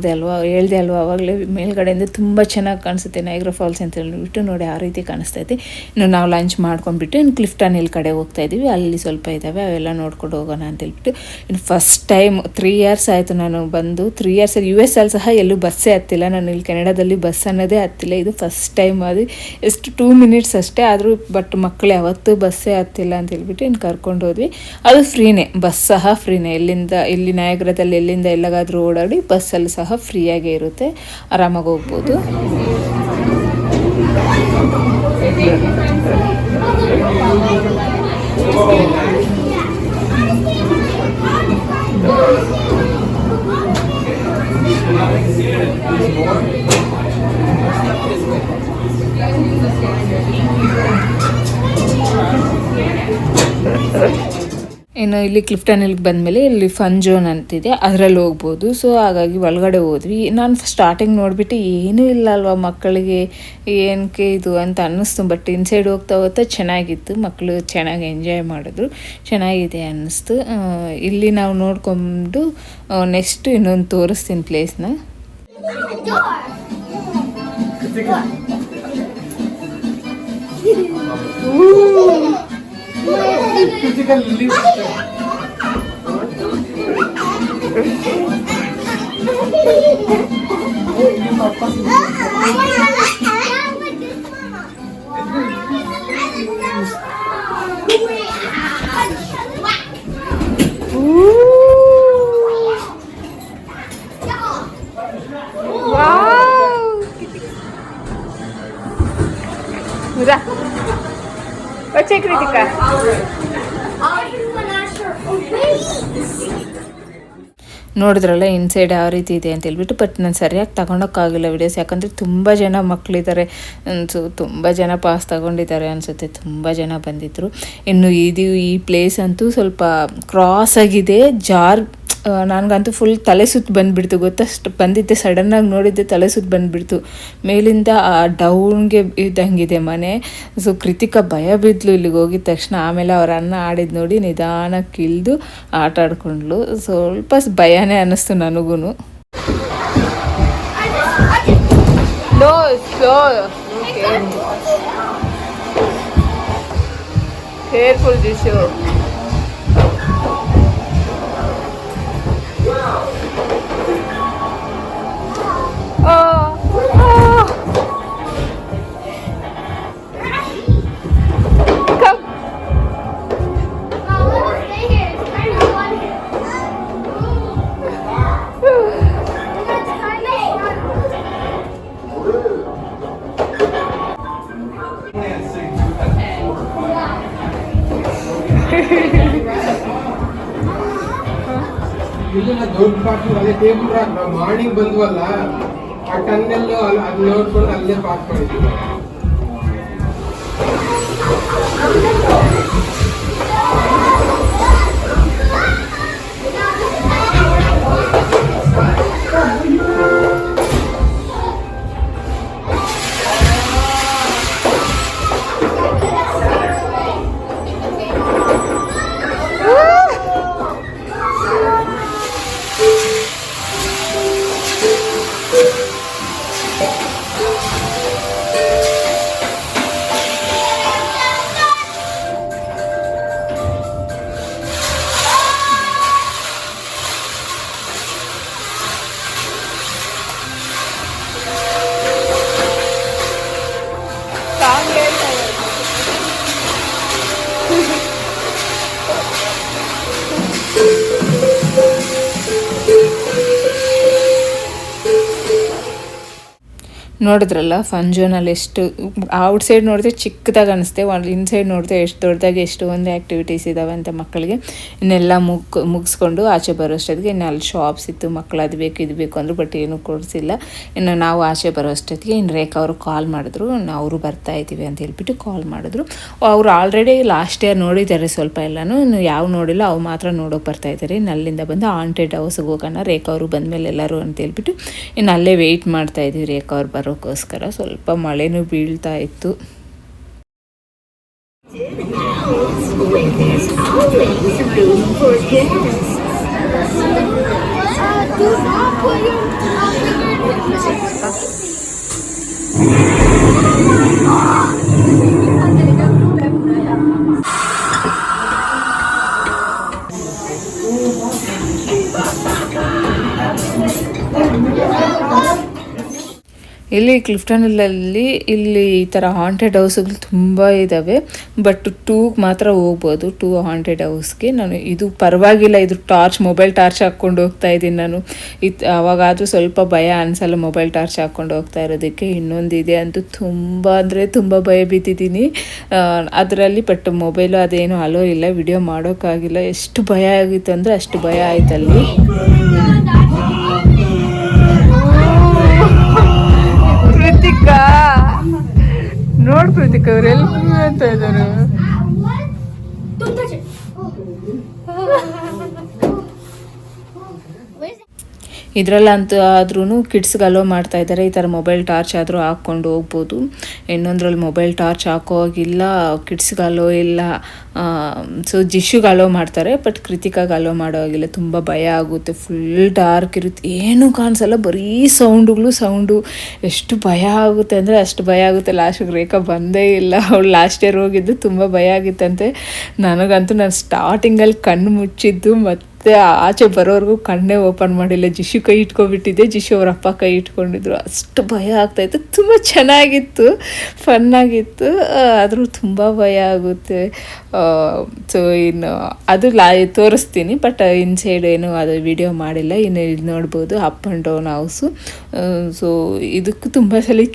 ಹೇಳ್ದೆ ಅಲ್ವಾ ಆವಾಗಲೇ ಮೇಲ್ಗಡೆಯಿಂದ ತುಂಬ ಚೆನ್ನಾಗಿ ಕಾಣಿಸುತ್ತೆ ನೈಗ್ರಾ ಫಾಲ್ಸ್ ಅಂತ ಹೇಳ್ಬಿಟ್ಟು. ನೋಡಿ ಆ ರೀತಿ ಕಾಣಿಸ್ತೈತೆ. ಇನ್ನು ನಾವು ಲಂಚ್ ಮಾಡ್ಕೊಂಡ್ಬಿಟ್ಟು ಇನ್ನು ಕ್ಲಿಫ್ಟನ್ ಹಿಲ್ ಕಡೆ ಹೋಗ್ತಾ ಇದ್ದೀವಿ. ಅಲ್ಲಿ ಸ್ವಲ್ಪ ಇದ್ದಾವೆ, ಅವೆಲ್ಲ ನೋಡ್ಕೊಂಡು ಹೋಗೋಣ ಅಂತ ಹೇಳ್ಬಿಟ್ಟು. ಇನ್ನು ಫಸ್ಟ್ ಟೈಮ್ 3 years ಆಯಿತು ನಾನು ಬಂದು. 3 years US ಅಲ್ಲಿ ಸಹ ಎಲ್ಲೂ ಬಸ್ಸೇ ಹತ್ತಿಲ್ಲ ನಾನು. ಇಲ್ಲಿ ಕೆನಡಾದಲ್ಲಿ ಬಸ್ ಅನ್ನೋದೇ ಹತ್ತಿಲ್ಲ. ಇದು ಫಸ್ಟ್ ಟೈಮ್. ಅದು ಎಷ್ಟು 2 minutes ಅಷ್ಟೇ ಆದರೂ, ಬಟ್ ಮಕ್ಕಳು ಯಾವತ್ತೂ ಬಸ್ಸೇ ಹತ್ತಿಲ್ಲ ಅಂತ ಹೇಳ್ಬಿಟ್ಟು ಇನ್ನು ಕರ್ಕೊಂಡು ಹೋದ್ವಿ. ಅದು ಫ್ರೀನೇ, ಬಸ್ ಸಹ ಫ್ರೀನೇ. ಇಲ್ಲಿ ನಯಾಗ್ರಾದಲ್ಲಿ ಎಲ್ಲಿಂದ ಎಲ್ಲಗಾದರೂ ಓಡಾಡಿ ಬಸ್ಸಲ್ಲಿ ಸಹ ಫ್ರೀಯಾಗೇ ಇರುತ್ತೆ, ಆರಾಮಾಗಿ ಹೋಗ್ಬೋದು. ಇನ್ನು ಇಲ್ಲಿ ಕ್ಲಿಫ್ಟನ್ ಹಿಲ್ಗೆ ಬಂದಮೇಲೆ ಇಲ್ಲಿ ಫನ್ ಝೋನ್ ಅಂತಿದೆ, ಅದರಲ್ಲಿ ಹೋಗ್ಬೋದು. ಸೊ ಹಾಗಾಗಿ ಒಳಗಡೆ ಹೋದ್ವಿ. ನಾನು ಸ್ಟಾರ್ಟಿಂಗ್ ನೋಡಿಬಿಟ್ಟು ಏನೂ ಇಲ್ಲ ಅಲ್ವಾ ಮಕ್ಕಳಿಗೆ, ಏನಕ್ಕೆ ಇದು ಅಂತ ಅನ್ನಿಸ್ತು. ಬಟ್ ಇನ್ಸೈಡ್ ಹೋಗ್ತಾ ಚೆನ್ನಾಗಿತ್ತು, ಮಕ್ಕಳು ಚೆನ್ನಾಗಿ ಎಂಜಾಯ್ ಮಾಡಿದ್ರು, ಚೆನ್ನಾಗಿದೆ ಅನ್ನಿಸ್ತು. ಇಲ್ಲಿ ನಾವು ನೋಡ್ಕೊಂಡು ನೆಕ್ಸ್ಟ್ ಇನ್ನೊಂದು ತೋರಿಸ್ತೀನಿ ಪ್ಲೇಸ್ನ. వచ్చే కృతిక ನೋಡಿದ್ರಲ್ಲ ಇನ್ಸೈಡ್ ಯಾವ ರೀತಿ ಇದೆ ಅಂತ ಹೇಳ್ಬಿಟ್ಟು. ಬಟ್ ನಾನು ಸರಿಯಾಗಿ ತಗೊಳಕ್ಕಾಗಿಲ್ಲ ವಿಡಿಯೋಸ್, ಯಾಕಂದರೆ ತುಂಬ ಜನ ಮಕ್ಕಳಿದ್ದಾರೆ. ಸೊ ತುಂಬ ಜನ ಪಾಸ್ ತಗೊಂಡಿದ್ದಾರೆ ಅನಿಸುತ್ತೆ, ತುಂಬ ಜನ ಬಂದಿದ್ದರು. ಇನ್ನು ಈ ಪ್ಲೇಸ್ ಅಂತೂ ಸ್ವಲ್ಪ ಕ್ರಾಸ್ ಆಗಿದೆ, ನನಗಂತೂ ಫುಲ್ ತಲೆ ಸುತ್ತು ಬಂದುಬಿಡ್ತು ಗೊತ್ತಷ್ಟು ಬಂದಿದ್ದೆ, ಸಡನ್ನಾಗಿ ನೋಡಿದ್ದೆ ತಲೆ ಸುತ್ತು ಬಂದುಬಿಡ್ತು. ಮೇಲಿಂದ ಡೌನ್ಗೆ ಇದ್ದಂಗಿದೆ ಮನೆ. ಸೊ ಕೃತಿಕಾ ಭಯ ಬಿದ್ಲು ಇಲ್ಲಿಗೆ ಹೋಗಿದ ತಕ್ಷಣ. ಆಮೇಲೆ ಅವ್ರ ಅನ್ನ ಆಡಿದ್ದು ನೋಡಿ ನಿಧಾನಕ್ಕೆ ಇಳಿದು ಆಟ ಆಡ್ಕೊಂಡ್ಲು. ಸ್ವಲ್ಪ ಭಯನೇ ಅನ್ನಿಸ್ತು ನನಗೂ. ಕೇರ್ಫುಲ್ ದಿಶು. ಇಲ್ಲ ದೊಡ್ಡ ಪಾರ್ಕ್ ಅಲ್ಲೇ ಟೇಬಲ್ ರಾಕ್ ನಾವು ಮಾರ್ನಿಂಗ್ ಬಂದ್ವಲ್ಲ ಆ ಟನ್ನೆಲ್ ಅದು ನೋಡ್ಕೊಂಡು ಅಲ್ಲೇ ಪಾರ್ಕ್ ಮಾಡಿದ್ವಿ. ನೋಡಿದ್ರಲ್ಲ ಫನ್ ಝೋನಲ್ಲಿ ಎಷ್ಟು ಔಟ್ ಸೈಡ್ ನೋಡಿದ್ರೆ ಚಿಕ್ಕದಾಗಿ ಅನಿಸುತ್ತೆ, ಇನ್ಸೈಡ್ ನೋಡಿದ್ರೆ ಎಷ್ಟು ದೊಡ್ಡದಾಗಿ ಎಷ್ಟೊಂದು ಆ್ಯಕ್ಟಿವಿಟೀಸ್ ಇದ್ದಾವೆ ಅಂತ ಮಕ್ಕಳಿಗೆ. ಇನ್ನೆಲ್ಲ ಮುಗಿಸ್ಕೊಂಡು ಆಚೆ ಬರೋಷ್ಟೊತ್ತಿಗೆ ಇನ್ನು ಅಲ್ಲಿ ಶಾಪ್ಸ್ ಇತ್ತು, ಮಕ್ಕಳು ಅದು ಬೇಕು ಇದು ಬೇಕು ಅಂದರು, ಬಟ್ ಏನೂ ಕೊಡಿಸಿಲ್ಲ. ಇನ್ನು ನಾವು ಆಚೆ ಬರೋಷ್ಟೊತ್ತಿಗೆ ಇನ್ನು ರೇಖಾ ಅವರು ಕಾಲ್ ಮಾಡಿದ್ರು, ಅವರು ಬರ್ತಾ ಇದ್ದೀವಿ ಅಂತ ಹೇಳ್ಬಿಟ್ಟು ಕಾಲ್ ಮಾಡಿದ್ರು. ಅವರು ಆಲ್ರೆಡಿ ಲಾಸ್ಟ್ ಇಯರ್ ನೋಡಿದ್ದಾರೆ ಸ್ವಲ್ಪ ಎಲ್ಲನೂ, ಇನ್ನು ಯಾವ ನೋಡಿಲ್ಲ ಅವು ಮಾತ್ರ ನೋಡೋಕೆ ಬರ್ತಾ ಇದ್ದಾರೆ. ಇನ್ನು ಅಲ್ಲಿಂದ ಬಂದು ಹಾಂಟೆಡ್ ಹೌಸ್ಗೆ ಹೋಗೋಣ ರೇಖಾ ಅವರು ಬಂದಮೇಲೆ ಎಲ್ಲರೂ ಅಂತ ಹೇಳ್ಬಿಟ್ಟು ಇನ್ನು ಅಲ್ಲೇ ವೆಯ್ಟ್ ಮಾಡ್ತಾ ಇದ್ದೀವಿ ರೇಖಾ ಅವ್ರು ಬರೋಕ್ಕೋಸ್ಕರ. ಸ್ವಲ್ಪ ಮಳೆನೂ ಬೀಳ್ತಾ ಇತ್ತು. ಇಲ್ಲಿ ಕ್ಲಿಫ್ಟನಲ್ಲಿ ಇಲ್ಲಿ ಈ ಥರ ಹಾಂಟೆಡ್ ಹೌಸ್ಗಳು ತುಂಬ ಇದ್ದಾವೆ, ಬಟ್ 2 ಮಾತ್ರ ಹೋಗ್ಬೋದು, 2 ಹಾಂಟೆಡ್ ಹೌಸ್ಗೆ. ನಾನು ಇದು ಪರವಾಗಿಲ್ಲ, ಇದು ಮೊಬೈಲ್ ಟಾರ್ಚ್ ಹಾಕ್ಕೊಂಡು ಹೋಗ್ತಾ ಇದ್ದೀನಿ ನಾನು. ಅವಾಗಾದರೂ ಸ್ವಲ್ಪ ಭಯ ಅನಿಸಲ್ಲ ಮೊಬೈಲ್ ಟಾರ್ಚ್ ಹಾಕ್ಕೊಂಡು ಹೋಗ್ತಾ ಇರೋದಕ್ಕೆ. ಇನ್ನೊಂದಿದೆ ಅಂತೂ ತುಂಬ ಅಂದರೆ ತುಂಬ ಭಯ ಬಿದ್ದಿದ್ದೀನಿ ಅದರಲ್ಲಿ. ಬಟ್ ಮೊಬೈಲು ಅದೇನು ಅಲೋ ಇಲ್ಲ, ವಿಡಿಯೋ ಮಾಡೋಕ್ಕಾಗಿಲ್ಲ. ಎಷ್ಟು ಭಯ ಆಗಿತ್ತು ಅಂದರೆ ಅಷ್ಟು ಭಯ ಆಯ್ತಲ್ಲಿ. ಕೃತಿಕಾ ನೋಡ್, ಕೃತಿಕಾ ಅವ್ರು ಎಲ್ಲಿ ಅಂತ ಇದ್ದಾರೆ. ಇದರಲ್ಲಂತೂ ಆದ್ರೂ ಕಿಡ್ಸ್ಗೆ ಅಲೋ ಮಾಡ್ತಾ ಇದ್ದಾರೆ. ಈ ಥರ ಮೊಬೈಲ್ ಟಾರ್ಚ್ ಆದರೂ ಹಾಕ್ಕೊಂಡು ಹೋಗ್ಬೋದು. ಇನ್ನೊಂದ್ರಲ್ಲಿ ಮೊಬೈಲ್ ಟಾರ್ಚ್ ಹಾಕೋವಾಗಿಲ್ಲ, ಕಿಡ್ಸ್ಗೆ ಅಲೋ ಇಲ್ಲ. ಸೊ ಜಿಶುಗೆ ಅಲೋ ಮಾಡ್ತಾರೆ, ಬಟ್ ಕೃತಿಕಾಗೆ ಅಲೋ ಮಾಡೋವಾಗಿಲ್ಲ. ತುಂಬ ಭಯ ಆಗುತ್ತೆ, ಫುಲ್ ಡಾರ್ಕ್ ಇರುತ್ತೆ, ಏನೂ ಕಾಣಿಸಲ್ಲ, ಬರೀ ಸೌಂಡು. ಎಷ್ಟು ಭಯ ಆಗುತ್ತೆ ಅಂದರೆ ಅಷ್ಟು ಭಯ ಆಗುತ್ತೆ. ಲಾಸ್ಟಿಗೆ ರೇಖಾ ಬಂದೇ ಇಲ್ಲ, ಅವಳು ಲಾಸ್ಟ್ ಇಯರ್ ಹೋಗಿದ್ದು ತುಂಬ ಭಯ ಆಗಿತ್ತಂತೆ. ನನಗಂತೂ ನಾನು ಸ್ಟಾರ್ಟಿಂಗಲ್ಲಿ ಕಣ್ಣು ಮುಚ್ಚಿದ್ದು ಮತ್ತು ಆಚೆ ಬರೋರ್ಗೂ ಕಣ್ಣೇ ಓಪನ್ ಮಾಡಿಲ್ಲ. ಜಿಶು ಕೈ ಇಟ್ಕೊಬಿಟ್ಟಿದ್ದೆ, ಜಿಶು ಅವ್ರ ಅಪ್ಪ ಕೈ ಇಟ್ಕೊಂಡಿದ್ರು. ಅಷ್ಟು ಭಯ ಆಗ್ತಾಯಿತ್ತು. ತುಂಬ ಚೆನ್ನಾಗಿತ್ತು, ಫನ್ನಾಗಿತ್ತು, ಆದರೂ ತುಂಬ ಭಯ ಆಗುತ್ತೆ. ಸೊ ಇನ್ನು ಅದು ತೋರಿಸ್ತೀನಿ, ಬಟ್ ಇನ್ಸೈಡ್ ಏನು ಅದು ವಿಡಿಯೋ ಮಾಡಿಲ್ಲ. ಇನ್ನು ಇದು ನೋಡ್ಬೋದು up and down house. So ಇದಕ್ಕೂ ತುಂಬ ಸಲ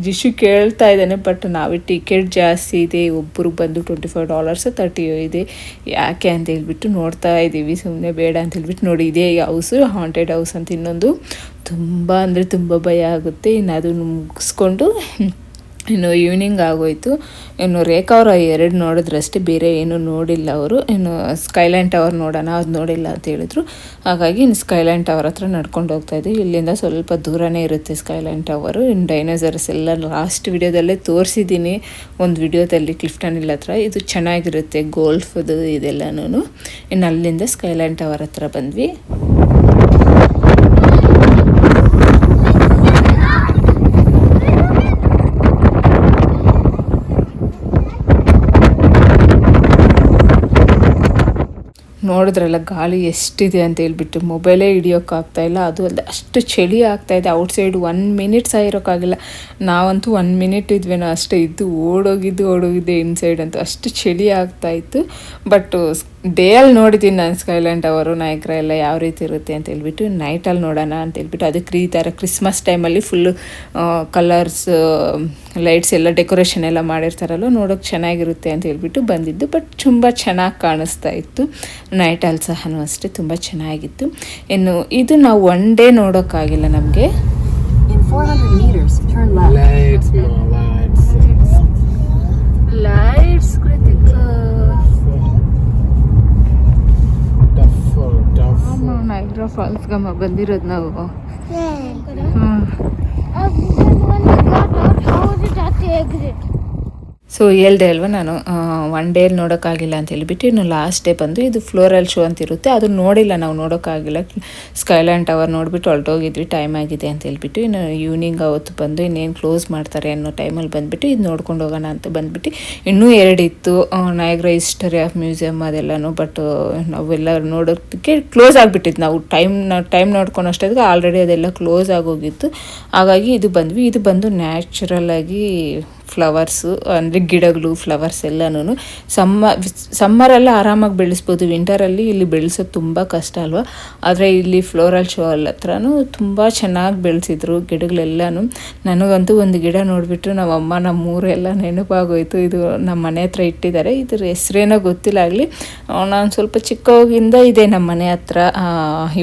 ಜಿಶು ಕೇಳ್ತಾ ಇದ್ದಾನೆ, ಬಟ್ ನಾವು ಟಿಕೆಟ್ ಜಾಸ್ತಿ ಇದೆ, ಒಬ್ಬರಿಗೆ ಬಂದು $25 $30 ಇದೆ, ಯಾಕೆ ಅಂತ ಹೇಳ್ಬಿಟ್ಟು ನೋಡ್ತಾ ಇದ್ದೀವಿ. ಸುಮ್ಮನೆ ಬೇಡ ಅಂತ ಹೇಳ್ಬಿಟ್ಟು ನೋಡಿ ಇದೇ ಹೌಸು ಹಾಂಟೆಡ್ ಹೌಸ್ ಅಂತ ಇನ್ನೊಂದು ತುಂಬ ಅಂದರೆ ತುಂಬ ಭಯ ಆಗುತ್ತೆ. ಇನ್ನು ಅದನ್ನು ಮುಗಿಸ್ಕೊಂಡು ಇನ್ನು ಈವ್ನಿಂಗ್ ಆಗೋಯಿತು. ಇನ್ನು ರೇಖಾ ಅವರು 2 ನೋಡಿದ್ರಷ್ಟೇ, ಬೇರೆ ಏನೂ ನೋಡಿಲ್ಲ ಅವರು. ಇನ್ನು ಸ್ಕೈಲ್ಯಾಂಡ್ ಟವರ್ ನೋಡೋಣ, ಅದು ನೋಡಿಲ್ಲ ಅಂತ ಹೇಳಿದ್ರು. ಹಾಗಾಗಿ ಇನ್ನು ಸ್ಕೈಲ್ಯಾಂಡ್ ಟವರ್ ಹತ್ರ ನಡ್ಕೊಂಡು ಹೋಗ್ತಾಯಿದ್ವಿ. ಇಲ್ಲಿಂದ ಸ್ವಲ್ಪ ದೂರನೇ ಇರುತ್ತೆ ಸ್ಕೈಲ್ಯಾಂಡ್ ಟವರು. ಇನ್ನು ಡೈನೋಸರ್ಸ್ ಎಲ್ಲ ಲಾಸ್ಟ್ ವಿಡಿಯೋದಲ್ಲೇ ತೋರಿಸಿದ್ದೀನಿ, ಒಂದು ವಿಡಿಯೋದಲ್ಲಿ ಕ್ಲಿಫ್ಟನ್ ಹಿಲ್ ಹತ್ರ. ಇದು ಚೆನ್ನಾಗಿರುತ್ತೆ, ಗೋಲ್ಫ್ದು ಇದೆಲ್ಲನೂ. ಇನ್ನು ಅಲ್ಲಿಂದ ಸ್ಕೈಲ್ಯಾಂಡ್ ಟವರ್ ಹತ್ರ ಬಂದ್ವಿ. ನೋಡಿದ್ರಲ್ಲ ಗಾಳಿ ಎಷ್ಟಿದೆ ಅಂತ ಹೇಳ್ಬಿಟ್ಟು ಮೊಬೈಲೇ ಹಿಡಿಯೋಕ್ಕಾಗ್ತಾಯಿಲ್ಲ. ಅದು ಅಲ್ಲದೆ ಅಷ್ಟು ಚಳಿ ಆಗ್ತಾಯಿದೆ. ಔಟ್ಸೈಡ್ 1 ಮಿನಿಟ್ ಸಹ ಇರೋಕ್ಕಾಗಿಲ್ಲ. ನಾವಂತೂ 1 ಮಿನಿಟ್ ಇದ್ವೇನೋ ಅಷ್ಟೇ ಇದ್ದು ಓಡೋಗಿದ್ದೆ ಇನ್ಸೈಡ್ ಅಂತೂ. ಅಷ್ಟು ಚಳಿ ಆಗ್ತಾಯಿತ್ತು. ಬಟ್ ಡೇಯಲ್ಲಿ ನೋಡಿದ್ದೀನಿ ನಾನು ಸ್ಕೈಲ್ಯಾಂಡ್ ಟವರು, ನಾಯಕರ ಎಲ್ಲ ಯಾವ ರೀತಿ ಇರುತ್ತೆ ಅಂತ ಹೇಳ್ಬಿಟ್ಟು. ನೈಟಲ್ಲಿ ನೋಡೋಣ ಅಂತ ಹೇಳ್ಬಿಟ್ಟು ಅದಕ್ಕೆ ಈ ಥರ ಕ್ರಿಸ್ಮಸ್ ಟೈಮಲ್ಲಿ ಫುಲ್ಲು ಕಲರ್ಸ್ ಲೈಟ್ಸ್ ಎಲ್ಲ ಡೆಕೋರೇಷನ್ ಎಲ್ಲ ಮಾಡಿರ್ತಾರಲ್ಲ, ನೋಡೋಕೆ ಚೆನ್ನಾಗಿರುತ್ತೆ ಅಂತ ಹೇಳ್ಬಿಟ್ಟು ಬಂದಿದ್ದು. ಬಟ್ ತುಂಬ ಚೆನ್ನಾಗಿ ಕಾಣಿಸ್ತಾ ಇತ್ತು. ನೈಟಲ್ಲಿ ಸಹ ಅಷ್ಟೇ ತುಂಬ ಚೆನ್ನಾಗಿತ್ತು. ಇನ್ನು ಇದು ನಾವು 1 ಡೇ ನೋಡೋಕ್ಕಾಗಿಲ್ಲ ನಮಗೆ. ಲೈಟ್ಸ್ ನೈಗ್ರಾ ಫಾಲ್ಸ್ಗಮ್ಮ ಬಂದಿರೋದು ನಾವು. ಸೊ ಹೇಳ್ದೆ ಅಲ್ವ ನಾನು 1 ಡೇಲಿ ನೋಡೋಕ್ಕಾಗಿಲ್ಲ ಅಂತ ಹೇಳ್ಬಿಟ್ಟು. ಇನ್ನು ಲಾಸ್ಟ್ ಡೇ ಬಂದು ಇದು ಫ್ಲೋರಲ್ ಶೋ ಅಂತ ಇರುತ್ತೆ, ಅದು ನೋಡಿಲ್ಲ ನಾವು, ನೋಡೋಕ್ಕಾಗಿಲ್ಲ. ಸ್ಕೈಲ್ಯಾಂಡ್ ಟವರ್ ನೋಡಿಬಿಟ್ಟು ಹೊರಟೋಗಿದ್ವಿ, ಟೈಮ್ ಆಗಿದೆ ಅಂತ ಹೇಳ್ಬಿಟ್ಟು. ಇನ್ನು ಈವ್ನಿಂಗ್ ಅವತ್ತು ಬಂದು ಇನ್ನೇನು ಕ್ಲೋಸ್ ಮಾಡ್ತಾರೆ ಅನ್ನೋ ಟೈಮಲ್ಲಿ ಬಂದುಬಿಟ್ಟು ಇದು ನೋಡ್ಕೊಂಡು ಹೋಗೋಣ ಅಂತ ಬಂದುಬಿಟ್ಟು. ಇನ್ನೂ 2 ಇತ್ತು, ನಯಾಗ್ರಾ ಹಿಸ್ಟರಿ ಆಫ್ ಮ್ಯೂಸಿಯಮ್ ಅದೆಲ್ಲನೂ. ಬಟ್ ನಾವೆಲ್ಲ ನೋಡೋದಕ್ಕೆ ಕ್ಲೋಸ್ ಆಗಿಬಿಟ್ಟಿತ್ತು. ನಾವು ಟೈಮ್ ನೋಡ್ಕೊಂಡು ಅಷ್ಟೊತ್ತಿಗೆ ಆಲ್ರೆಡಿ ಅದೆಲ್ಲ ಕ್ಲೋಸ್ ಆಗೋಗಿತ್ತು. ಹಾಗಾಗಿ ಇದು ಬಂದ್ವಿ. ಇದು ಬಂದು ನ್ಯಾಚುರಲ್ ಆಗಿ ಫ್ಲವರ್ಸು ಅಂದರೆ ಗಿಡಗಳು, ಫ್ಲವರ್ಸ್ ಎಲ್ಲನೂ ಸಮ್ಮರೆಲ್ಲ ಆರಾಮಾಗಿ ಬೆಳೆಸ್ಬೋದು. ವಿಂಟರಲ್ಲಿ ಇಲ್ಲಿ ಬೆಳೆಸೋದು ತುಂಬ ಕಷ್ಟ ಅಲ್ವಾ. ಆದರೆ ಇಲ್ಲಿ ಫ್ಲೋರಲ್ ಶೋ ಹತ್ರನೂ ತುಂಬ ಚೆನ್ನಾಗಿ ಬೆಳೆಸಿದ್ರು ಗಿಡಗಳೆಲ್ಲನೂ. ನನಗಂತೂ ಒಂದು ಗಿಡ ನೋಡಿಬಿಟ್ಟು ನಮ್ಮಮ್ಮ ನಮ್ಮೂರೆಲ್ಲ ನೆನಪಾಗೋಯ್ತು. ಇದು ನಮ್ಮ ಮನೆ ಹತ್ರ ಇಟ್ಟಿದ್ದಾರೆ, ಇದ್ರ ಹೆಸ್ರೇನೋ ಗೊತ್ತಿಲ್ಲ. ಆಗಲಿ ನಾನು ಸ್ವಲ್ಪ ಚಿಕ್ಕವಾಗಿಂದ ಇದೆ ನಮ್ಮ ಮನೆ ಹತ್ರ,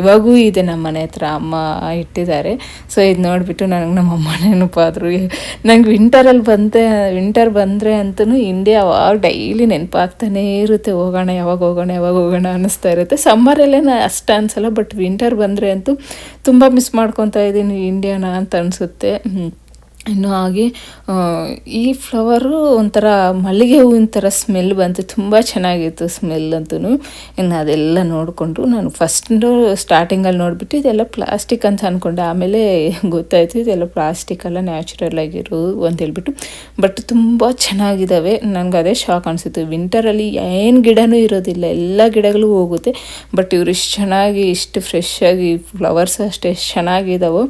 ಇವಾಗೂ ಇದೆ ನಮ್ಮ ಮನೆ ಹತ್ರ, ಅಮ್ಮ ಇಟ್ಟಿದ್ದಾರೆ. ಸೊ ಇದು ನೋಡಿಬಿಟ್ಟು ನನಗೆ ನಮ್ಮಮ್ಮ ನೆನಪಾದರು. ನಂಗೆ ವಿಂಟರ್ ಬಂದರೆ ಅಂತೂ ಇಂಡಿಯಾ ಅವಾಗ ಡೈಲಿ ನೆನಪಾಗ್ತಾನೇ ಇರುತ್ತೆ. ಯಾವಾಗ ಹೋಗೋಣ ಅನ್ನಿಸ್ತಾ ಇರುತ್ತೆ. ಸಮ್ಮರಲ್ಲೇ ಅಷ್ಟು ಅನಿಸಲ್ಲ, ಬಟ್ ವಿಂಟರ್ ಬಂದರೆ ಅಂತೂ ತುಂಬ ಮಿಸ್ ಮಾಡ್ಕೊತಾ ಇದ್ದೀನಿ ಇಂಡಿಯಾನ ಅಂತ ಅನಿಸುತ್ತೆ. ಇನ್ನು ಹಾಗೆ ಈ ಫ್ಲವರು ಒಂಥರ ಮಲ್ಲಿಗೆ ಹೂವಿನ ಥರ ಸ್ಮೆಲ್ ಬಂತು, ತುಂಬ ಚೆನ್ನಾಗಿತ್ತು ಸ್ಮೆಲ್ ಅಂತೂ. ಇನ್ನು ಅದೆಲ್ಲ ನೋಡಿಕೊಂಡು ನಾನು ಸ್ಟಾರ್ಟಿಂಗಲ್ಲಿ ನೋಡಿಬಿಟ್ಟು ಇದೆಲ್ಲ ಪ್ಲಾಸ್ಟಿಕ್ ಅಂತ ಅಂದ್ಕೊಂಡೆ. ಆಮೇಲೆ ಗೊತ್ತಾಯಿತು ಇದೆಲ್ಲ ಪ್ಲಾಸ್ಟಿಕ್ ಅಲ್ಲ, ನ್ಯಾಚುರಲ್ ಆಗಿರೋ ಅಂತ ಹೇಳ್ಬಿಟ್ಟು. ಬಟ್ ತುಂಬ ಚೆನ್ನಾಗಿದ್ದಾವೆ. ನನಗೆ ಅದೇ ಶಾಕ್ ಅನಿಸುತ್ತೆ. ವಿಂಟರಲ್ಲಿ ಏನು ಗಿಡನೂ ಇರೋದಿಲ್ಲ, ಎಲ್ಲ ಗಿಡಗಳು ಹೋಗುತ್ತೆ. ಬಟ್ ಇವರು ಇಷ್ಟು ಚೆನ್ನಾಗಿ, ಇಷ್ಟು ಫ್ರೆಶ್ ಆಗಿ ಫ್ಲವರ್ಸ್ ಅಷ್ಟೇ ಎಷ್ಟು ಚೆನ್ನಾಗಿದ್ದಾವೋ,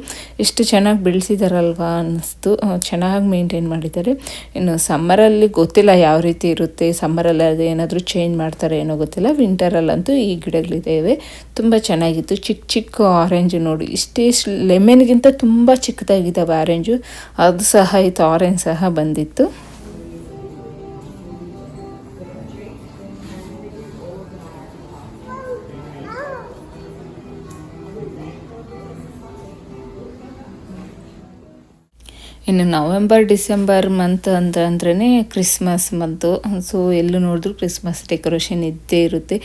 ಇಷ್ಟು ಚೆನ್ನಾಗಿ ಬೆಳೆಸಿದಾರಲ್ವಾ ಅನ್ನಿಸ್ತು. ಚೆನ್ನಾಗಿ ಮೇಂಟೈನ್ ಮಾಡಿದ್ದಾರೆ. ಇನ್ನು ಸಮ್ಮರಲ್ಲಿ ಗೊತ್ತಿಲ್ಲ ಯಾವ ರೀತಿ ಇರುತ್ತೆ, ಸಮ್ಮರಲ್ಲಿ ಅದು ಏನಾದರೂ ಚೇಂಜ್ ಮಾಡ್ತಾರೆ ಏನೋ ಗೊತ್ತಿಲ್ಲ. ವಿಂಟರಲ್ಲಂತೂ ಈ ಗಿಡಗಳಿದ್ದಾವೆ, ತುಂಬ ಚೆನ್ನಾಗಿತ್ತು. ಚಿಕ್ಕ ಆರೆಂಜು ನೋಡಿ, ಇಷ್ಟೇ ಲೆಮನ್ಗಿಂತ ತುಂಬ ಚಿಕ್ಕದಾಗಿದ್ದಾವೆ ಆರೆಂಜು. ಅದು ಸಹ ಇತ್ತು, ಆರೆಂಜ್ ಸಹ ಬಂದಿತ್ತು. ಇನ್ನು ನವೆಂಬರ್ ಡಿಸೆಂಬರ್ ಮಂತ್ ಅಂತಂದ್ರೇ ಕ್ರಿಸ್ಮಸ್ ಮಂತು. ಸೊ ಎಲ್ಲೂ ನೋಡಿದ್ರು ಕ್ರಿಸ್ಮಸ್ ಡೆಕೋರೇಷನ್ ಇದ್ದೇ ಇರುತ್ತೆ.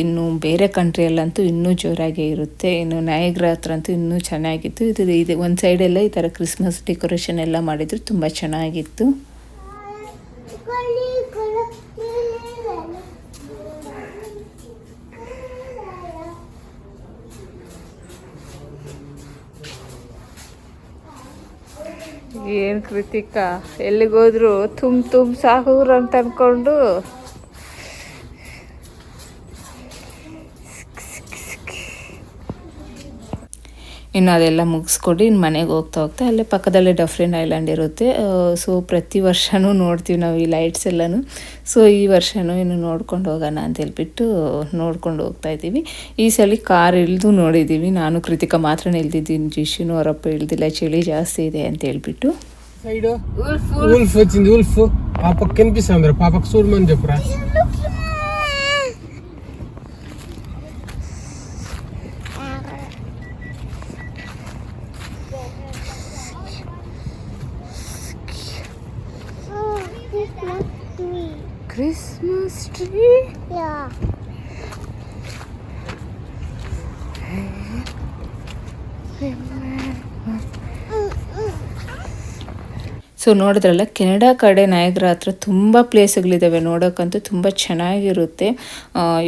ಇನ್ನು ಬೇರೆ ಕಂಟ್ರಿಯಲ್ಲಂತೂ ಇನ್ನೂ ಜೋರಾಗೇ ಇರುತ್ತೆ. ಇನ್ನು ನಯಾಗ್ರಾ ಹತ್ರ ಅಂತೂ ಇನ್ನೂ ಚೆನ್ನಾಗಿತ್ತು. ಇದು ಒಂದು ಸೈಡೆಲ್ಲ ಈ ಥರ ಕ್ರಿಸ್ಮಸ್ ಡೆಕೋರೇಷನ್ ಎಲ್ಲ ಮಾಡಿದ್ರು, ತುಂಬ ಚೆನ್ನಾಗಿತ್ತು. ಏನು ಕೃತಿಕಾ, ಎಲ್ಲಿಗೋದ್ರು ತುಂಬ ಸಾಹೂರ್ ಅಂತ ಅಂದ್ಕೊಂಡು ಇನ್ನು ಅದೆಲ್ಲ ಮುಗಿಸ್ಕೊಂಡು ಇನ್ನು ಮನೆಗೆ ಹೋಗ್ತಾ ಅಲ್ಲೇ ಪಕ್ಕದಲ್ಲೇ ಡಫ್ರಿನ್ ಐಲ್ಯಾಂಡ್ ಇರುತ್ತೆ. ಸೊ ಪ್ರತಿ ವರ್ಷವೂ ನೋಡ್ತೀವಿ ನಾವು ಈ ಲೈಟ್ಸ್ ಎಲ್ಲನೂ. ಸೊ ಈ ವರ್ಷವೂ ಇನ್ನು ನೋಡ್ಕೊಂಡು ಹೋಗೋಣ ಅಂತ ಹೇಳ್ಬಿಟ್ಟು ನೋಡ್ಕೊಂಡು ಹೋಗ್ತಾ ಇದ್ದೀವಿ. ಈ ಸಲ ಕಾರ್ ಇಳಿದು ನೋಡಿದ್ದೀವಿ. ನಾನು ಕೃತಿಕಾ ಮಾತ್ರ ಇಳ್ದಿದ್ದೀನಿ, ಜಿಶುನು ಅವರಪ್ಪ ಇಳ್ದಿಲ್ಲ, ಚಳಿ ಜಾಸ್ತಿ ಇದೆ ಅಂತ ಹೇಳ್ಬಿಟ್ಟು. సైడ్ ఉల్ఫ్ వచ్చింది. ఉల్ఫ్ పాపకు కనిపిస్తుంది, పాపకు చూడమని చెప్పురా. Christmas tree? Yeah. ಸೊ ನೋಡಿದ್ರಲ್ಲ, ಕೆನಡಾ ಕಡೆ ನಯಾಗ್ರಾ ಹತ್ರ ತುಂಬ ಪ್ಲೇಸ್ಗಳಿದ್ದಾವೆ ನೋಡೋಕ್ಕಂತೂ ತುಂಬ ಚೆನ್ನಾಗಿರುತ್ತೆ.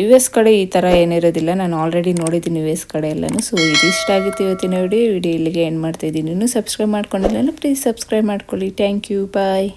ಯು ಎಸ್ ಕಡೆ ಈ ಥರ ಏನಿರೋದಿಲ್ಲ, ನಾನು ಆಲ್ರೆಡಿ ನೋಡಿದ್ದೀನಿ ಯು ಎಸ್ ಕಡೆ ಎಲ್ಲನೂ. ಸೊ ಇದಿಷ್ಟ ಆಗಿತ್ತು ಇವತ್ತಿನ ವಿಡಿಯೋ ಇಲ್ಲಿಗೆ ಎಂಡ್ ಮಾಡ್ತಾಯಿದ್ದೀನಿ. ಇನ್ನೂ ಸಬ್ಸ್ಕ್ರೈಬ್ ಮಾಡ್ಕೊಂಡಿಲ್ಲ ಪ್ಲೀಸ್ ಸಬ್ಸ್ಕ್ರೈಬ್ ಮಾಡ್ಕೊಳ್ಳಿ. Thank you, bye.